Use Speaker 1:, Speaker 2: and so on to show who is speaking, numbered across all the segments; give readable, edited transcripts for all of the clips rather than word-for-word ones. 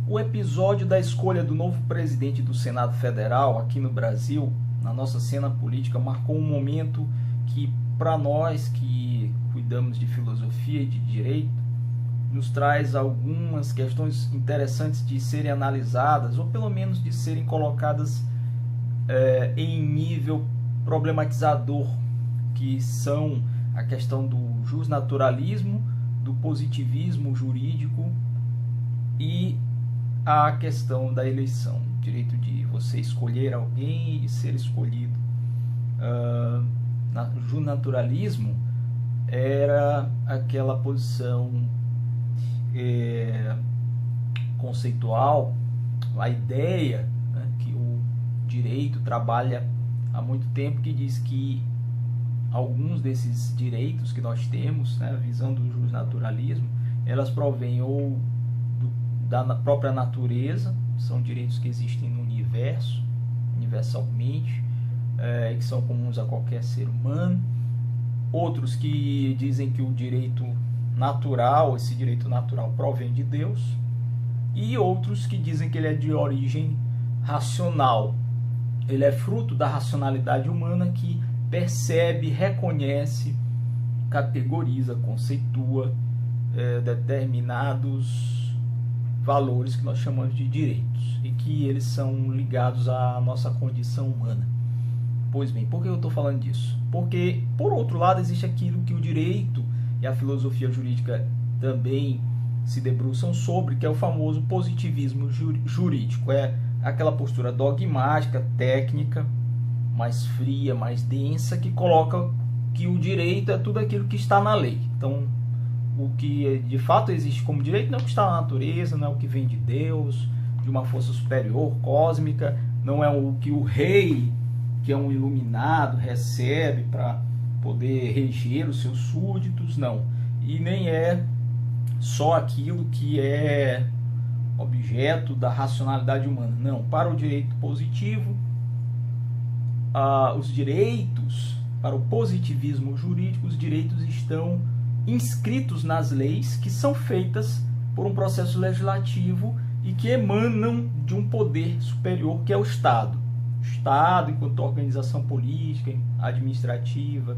Speaker 1: O episódio da escolha do novo presidente do Senado Federal aqui no Brasil, na nossa cena política, marcou um momento que, para nós que cuidamos de filosofia e de direito, nos traz algumas questões interessantes de serem analisadas, ou pelo menos de serem colocadas em nível problematizador, que são a questão do justnaturalismo, do positivismo jurídico e a questão da eleição, o direito de você escolher alguém e ser escolhido. O justnaturalismo era aquela posição conceitual, a ideia, né, que o direito trabalha há muito tempo, que diz que alguns desses direitos que nós temos, né, visando o justnaturalismo, elas provêm ou da própria natureza, são direitos que existem no universo, universalmente, que são comuns a qualquer ser humano. Outros que dizem que o direito natural, esse direito natural provém de Deus, e outros que dizem que ele é de origem racional. Ele é fruto da racionalidade humana que percebe, reconhece, categoriza, conceitua determinados valores que nós chamamos de direitos e que eles são ligados à nossa condição humana. Pois bem, por que eu estou falando disso? Porque, por outro lado, existe aquilo que o direito e a filosofia jurídica também se debruçam sobre, que é o famoso positivismo jurídico. É aquela postura dogmática, técnica, mais fria, mais densa, que coloca que o direito é tudo aquilo que está na lei. Então, o que de fato existe como direito não é o que está na natureza, não é o que vem de Deus, de uma força superior, cósmica, não é o que o rei, que é um iluminado, recebe para poder reger os seus súditos, não. E nem é só aquilo que é objeto da racionalidade humana, não. Para o direito positivo, os direitos, para o positivismo jurídico, os direitos estão inscritos nas leis que são feitas por um processo legislativo e que emanam de um poder superior, que é o Estado. O Estado, enquanto organização política, administrativa,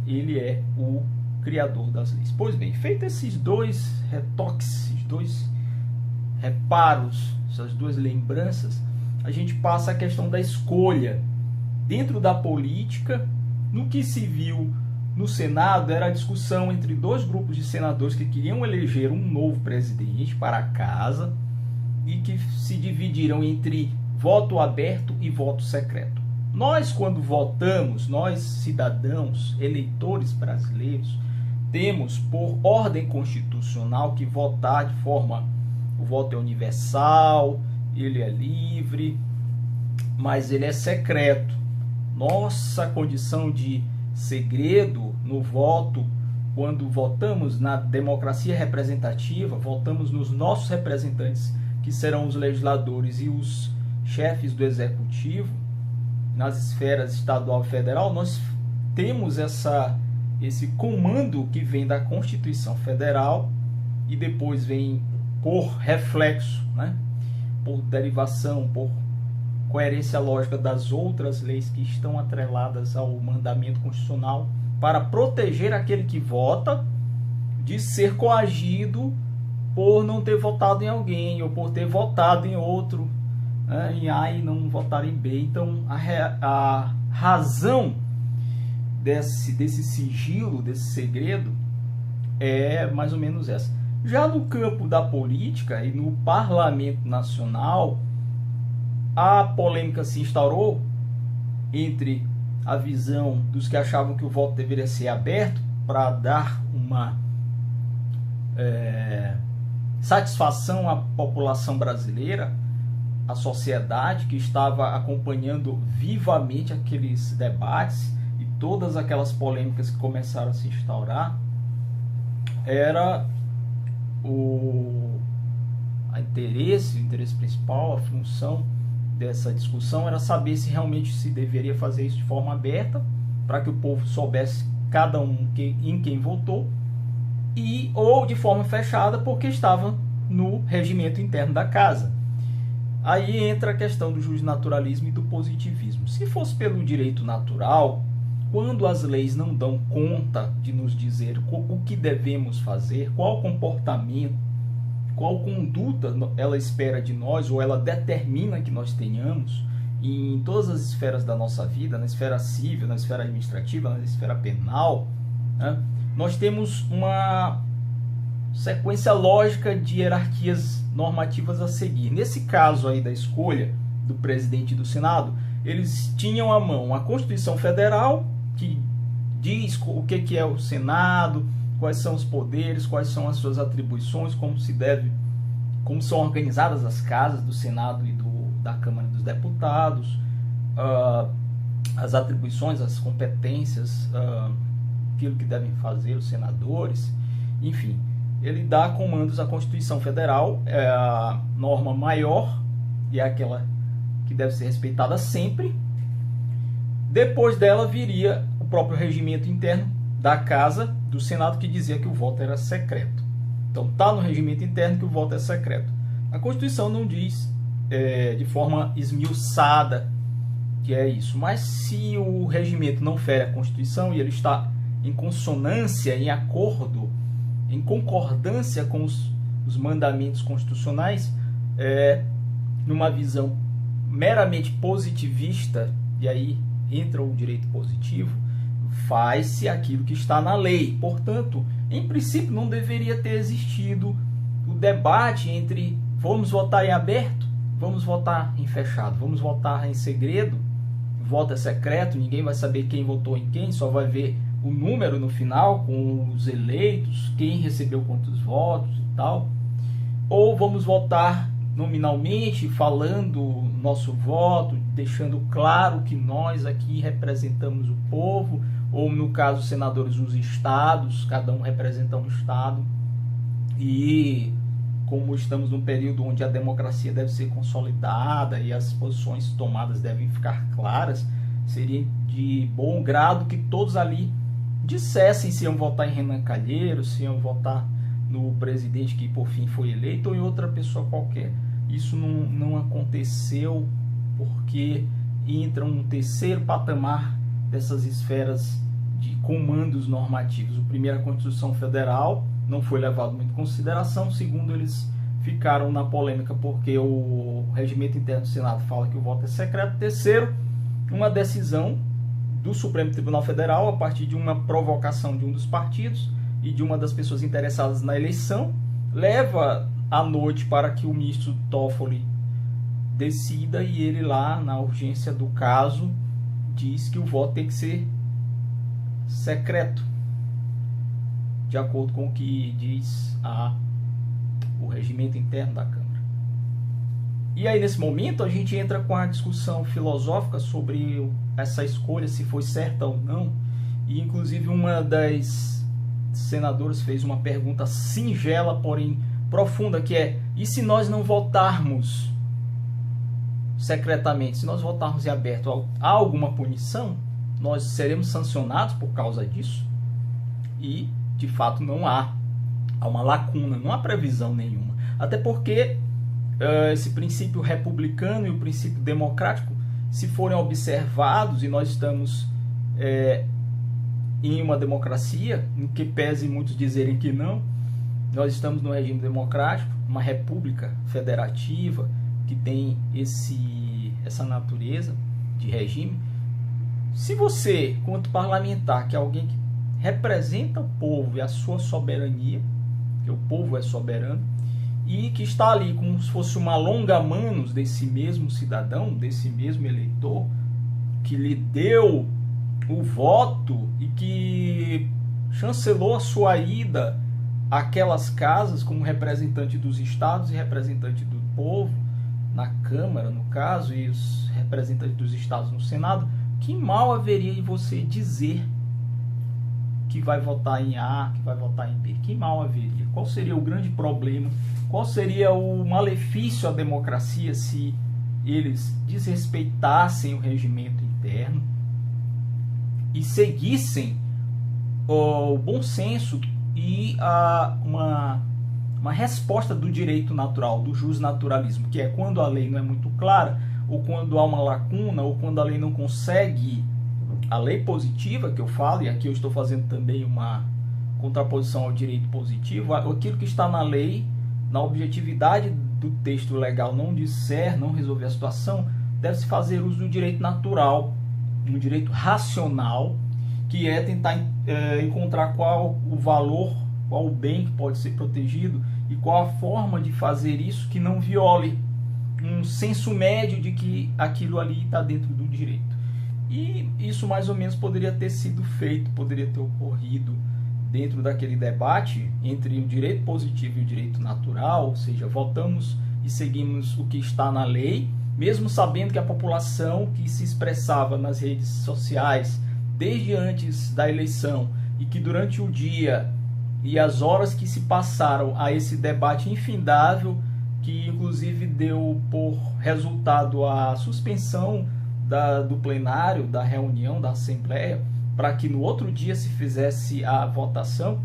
Speaker 1: ele é o criador das leis. Pois bem, feitos esses dois retoques, esses dois reparos, essas duas lembranças, a gente passa à questão da escolha. Dentro da política, no que se viu no Senado, era a discussão entre dois grupos de senadores que queriam eleger um novo presidente para a casa e que se dividiram entre voto aberto e voto secreto. Nós, quando votamos, nós cidadãos, eleitores brasileiros, temos por ordem constitucional que votar de forma... O voto é universal, ele é livre, mas ele é secreto. Nossa condição de segredo no voto, quando votamos na democracia representativa, votamos nos nossos representantes, que serão os legisladores e os chefes do executivo, nas esferas estadual e federal, nós temos esse comando que vem da Constituição Federal e depois vem por reflexo, né? Por derivação, por coerência lógica das outras leis que estão atreladas ao mandamento constitucional, para proteger aquele que vota de ser coagido por não ter votado em alguém ou por ter votado em outro, né? Em A e não votar em B. Então a razão desse sigilo, desse segredo, é mais ou menos essa. Já no campo da política e no Parlamento Nacional, a polêmica se instaurou entre a visão dos que achavam que o voto deveria ser aberto para dar uma satisfação à população brasileira, à sociedade que estava acompanhando vivamente aqueles debates e todas aquelas polêmicas que começaram a se instaurar. Era o interesse principal, a função dessa discussão era saber se realmente se deveria fazer isso de forma aberta, para que o povo soubesse cada um em quem votou, ou de forma fechada, porque estava no regimento interno da casa. Aí entra a questão do justnaturalismo e do positivismo. Se fosse pelo direito natural, quando as leis não dão conta de nos dizer o que devemos fazer, qual comportamento, qual conduta ela espera de nós, ou ela determina que nós tenhamos, em todas as esferas da nossa vida, na esfera civil, na esfera administrativa, na esfera penal, né, nós temos uma sequência lógica de hierarquias normativas a seguir. Nesse caso aí da escolha do presidente e do Senado, eles tinham à mão a Constituição Federal, que diz o que é o Senado, quais são os poderes, quais são as suas atribuições, como são organizadas as casas do Senado e da Câmara dos Deputados, as atribuições, as competências, aquilo que devem fazer os senadores, enfim. Ele dá comandos à Constituição Federal, é a norma maior e é aquela que deve ser respeitada sempre. Depois dela viria o próprio regimento interno da Casa do Senado, que dizia que o voto era secreto. Então está no regimento interno que o voto é secreto. A Constituição não diz de forma esmiuçada que é isso, mas se o regimento não fere a Constituição e ele está em consonância, em acordo, em concordância com os mandamentos constitucionais, numa visão meramente positivista, e aí entra o direito positivo, faz-se aquilo que está na lei. Portanto, em princípio, não deveria ter existido o debate entre vamos votar em aberto, vamos votar em fechado, vamos votar em segredo, o voto é secreto, ninguém vai saber quem votou em quem, só vai ver o número no final com os eleitos, quem recebeu quantos votos e tal. Ou vamos votar nominalmente, falando nosso voto, deixando claro que nós aqui representamos o povo, ou no caso, senadores dos estados, cada um representa um estado. E como estamos num período onde a democracia deve ser consolidada e as posições tomadas devem ficar claras, seria de bom grado que todos ali dissessem se iam votar em Renan Calheiros, se iam votar no presidente que por fim foi eleito ou em outra pessoa qualquer. Isso não aconteceu porque entra um terceiro patamar dessas esferas de comandos normativos. O primeiro, a Constituição Federal, não foi levado muito em consideração. O segundo, eles ficaram na polêmica porque o regimento interno do Senado fala que o voto é secreto. Terceiro, uma decisão do Supremo Tribunal Federal, a partir de uma provocação de um dos partidos e de uma das pessoas interessadas na eleição, leva à noite para que o ministro Toffoli decida, e ele lá, na urgência do caso, diz que o voto tem que ser secreto, de acordo com o que diz o regimento interno da Câmara. E aí, nesse momento, a gente entra com a discussão filosófica sobre essa escolha, se foi certa ou não. E, inclusive, uma das senadoras fez uma pergunta singela, porém profunda, que é: e se nós não votarmos secretamente, se nós votarmos em aberto, há alguma punição? Nós seremos sancionados por causa disso? E, de fato, não há. Há uma lacuna, não há previsão nenhuma. Até porque esse princípio republicano e o princípio democrático, se forem observados, e nós estamos em uma democracia, em que pese muitos dizerem que não, nós estamos no regime democrático, uma república federativa que tem essa natureza de regime. Se você, quanto parlamentar, que é alguém que representa o povo e a sua soberania, que o povo é soberano, e que está ali como se fosse uma longa-manos desse mesmo cidadão, desse mesmo eleitor, que lhe deu o voto e que chancelou a sua ida àquelas casas como representante dos estados e representante do povo, na Câmara, no caso, e os representantes dos estados no Senado, que mal haveria em você dizer que vai votar em A, que vai votar em B? Que mal haveria? Qual seria o grande problema? Qual seria o malefício à democracia se eles desrespeitassem o regimento interno e seguissem o bom senso e uma resposta do direito natural, do justnaturalismo, que é quando a lei não é muito clara, ou quando há uma lacuna, ou quando a lei não consegue, a lei positiva que eu falo, e aqui eu estou fazendo também uma contraposição ao direito positivo, aquilo que está na lei, na objetividade do texto legal não disser, não resolver a situação, deve-se fazer uso do direito natural, um direito racional, que é tentar encontrar qual o valor, qual o bem que pode ser protegido e qual a forma de fazer isso que não viole um senso médio de que aquilo ali está dentro do direito. E isso mais ou menos poderia ter sido feito, poderia ter ocorrido dentro daquele debate entre o direito positivo e o direito natural, ou seja, votamos e seguimos o que está na lei, mesmo sabendo que a população que se expressava nas redes sociais desde antes da eleição e que durante o dia e as horas que se passaram a esse debate infindável, que inclusive deu por resultado a suspensão do plenário, da reunião, da Assembleia, para que no outro dia se fizesse a votação,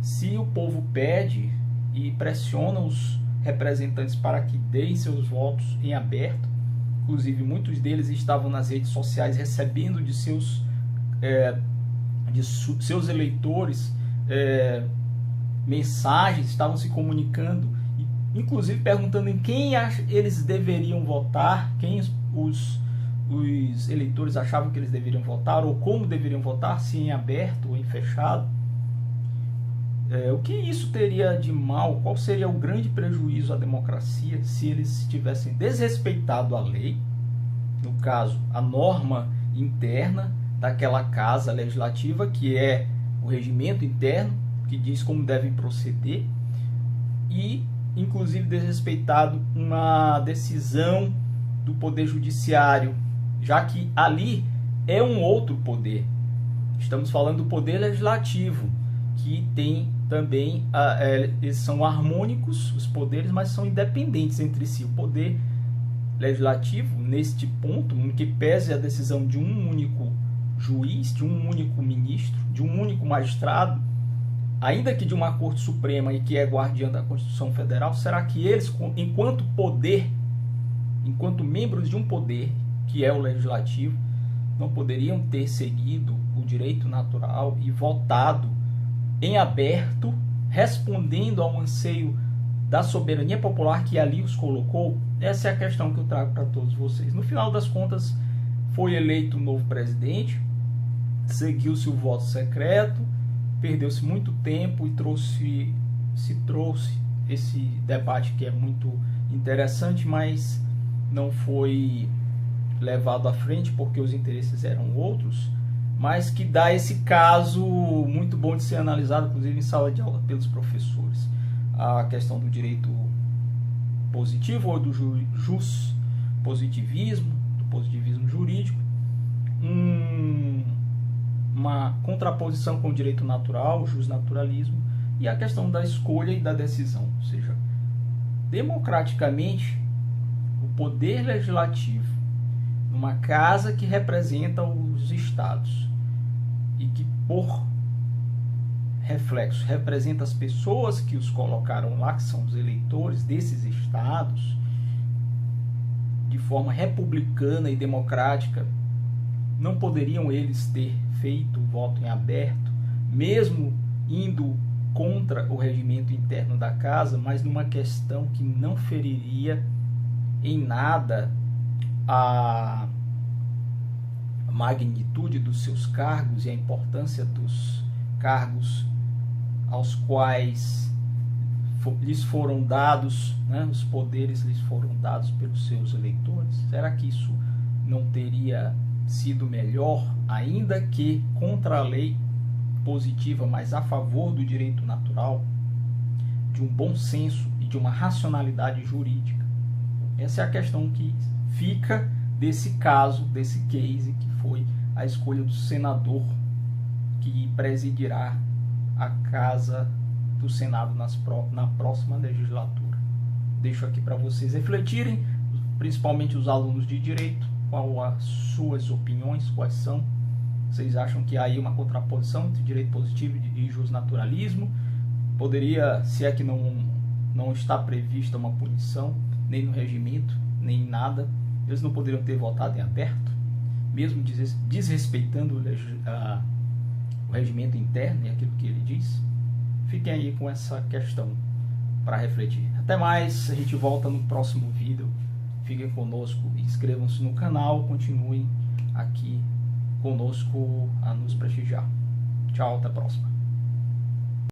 Speaker 1: se o povo pede e pressiona os representantes para que deem seus votos em aberto, inclusive muitos deles estavam nas redes sociais recebendo de seus eleitores mensagens, estavam se comunicando, inclusive perguntando em quem eles deveriam votar, quem os eleitores achavam que eles deveriam votar, ou como deveriam votar, se em aberto ou em fechado. O que isso teria de mal? Qual seria o grande prejuízo à democracia se eles tivessem desrespeitado a lei, no caso, a norma interna daquela casa legislativa, que é o regimento interno, que diz como devem proceder, e inclusive desrespeitado uma decisão do Poder Judiciário, já que ali é um outro poder. Estamos falando do Poder Legislativo, que tem também, eles são harmônicos, os poderes, mas são independentes entre si. O Poder Legislativo, neste ponto, em que pese a decisão de um único juiz, de um único ministro, de um único magistrado, ainda que de uma Corte Suprema e que é guardiã da Constituição Federal, será que eles, enquanto poder, enquanto membros de um poder, que é o legislativo, não poderiam ter seguido o direito natural e votado em aberto, respondendo ao anseio da soberania popular que ali os colocou? Essa é a questão que eu trago para todos vocês. No final das contas, foi eleito um novo presidente, seguiu-se o voto secreto, perdeu-se muito tempo e se trouxe esse debate que é muito interessante, mas não foi levado à frente porque os interesses eram outros, mas que dá esse caso muito bom de ser analisado, inclusive em sala de aula pelos professores. A questão do direito positivo ou do positivismo, do positivismo jurídico, uma contraposição com o direito natural, o justnaturalismo, e a questão da escolha e da decisão, ou seja, democraticamente, o poder legislativo, numa casa que representa os estados e que, por reflexo, representa as pessoas que os colocaram lá, que são os eleitores desses estados, de forma republicana e democrática, não poderiam eles ter feito o voto em aberto, mesmo indo contra o regimento interno da casa, mas numa questão que não feriria em nada a magnitude dos seus cargos e a importância dos cargos aos quais lhes foram dados, né, os poderes lhes foram dados pelos seus eleitores? Será que isso não teria sido melhor, ainda que contra a lei positiva, mas a favor do direito natural, de um bom senso e de uma racionalidade jurídica? Essa é a questão que fica desse caso, desse case, que foi a escolha do senador que presidirá a Casa do Senado na próxima legislatura. Deixo aqui para vocês refletirem, principalmente os alunos de direito, qual as suas opiniões, quais são. Vocês acham que há aí uma contraposição entre direito positivo e justnaturalismo? Poderia, se é que não não está prevista uma punição, nem no regimento, nem em nada. Eles não poderiam ter votado em aberto, mesmo desrespeitando o regimento interno e aquilo que ele diz. Fiquem aí com essa questão para refletir. Até mais, a gente volta no próximo vídeo. Fiquem conosco, inscrevam-se no canal, continuem aqui conosco a nos prestigiar. Tchau, até a próxima.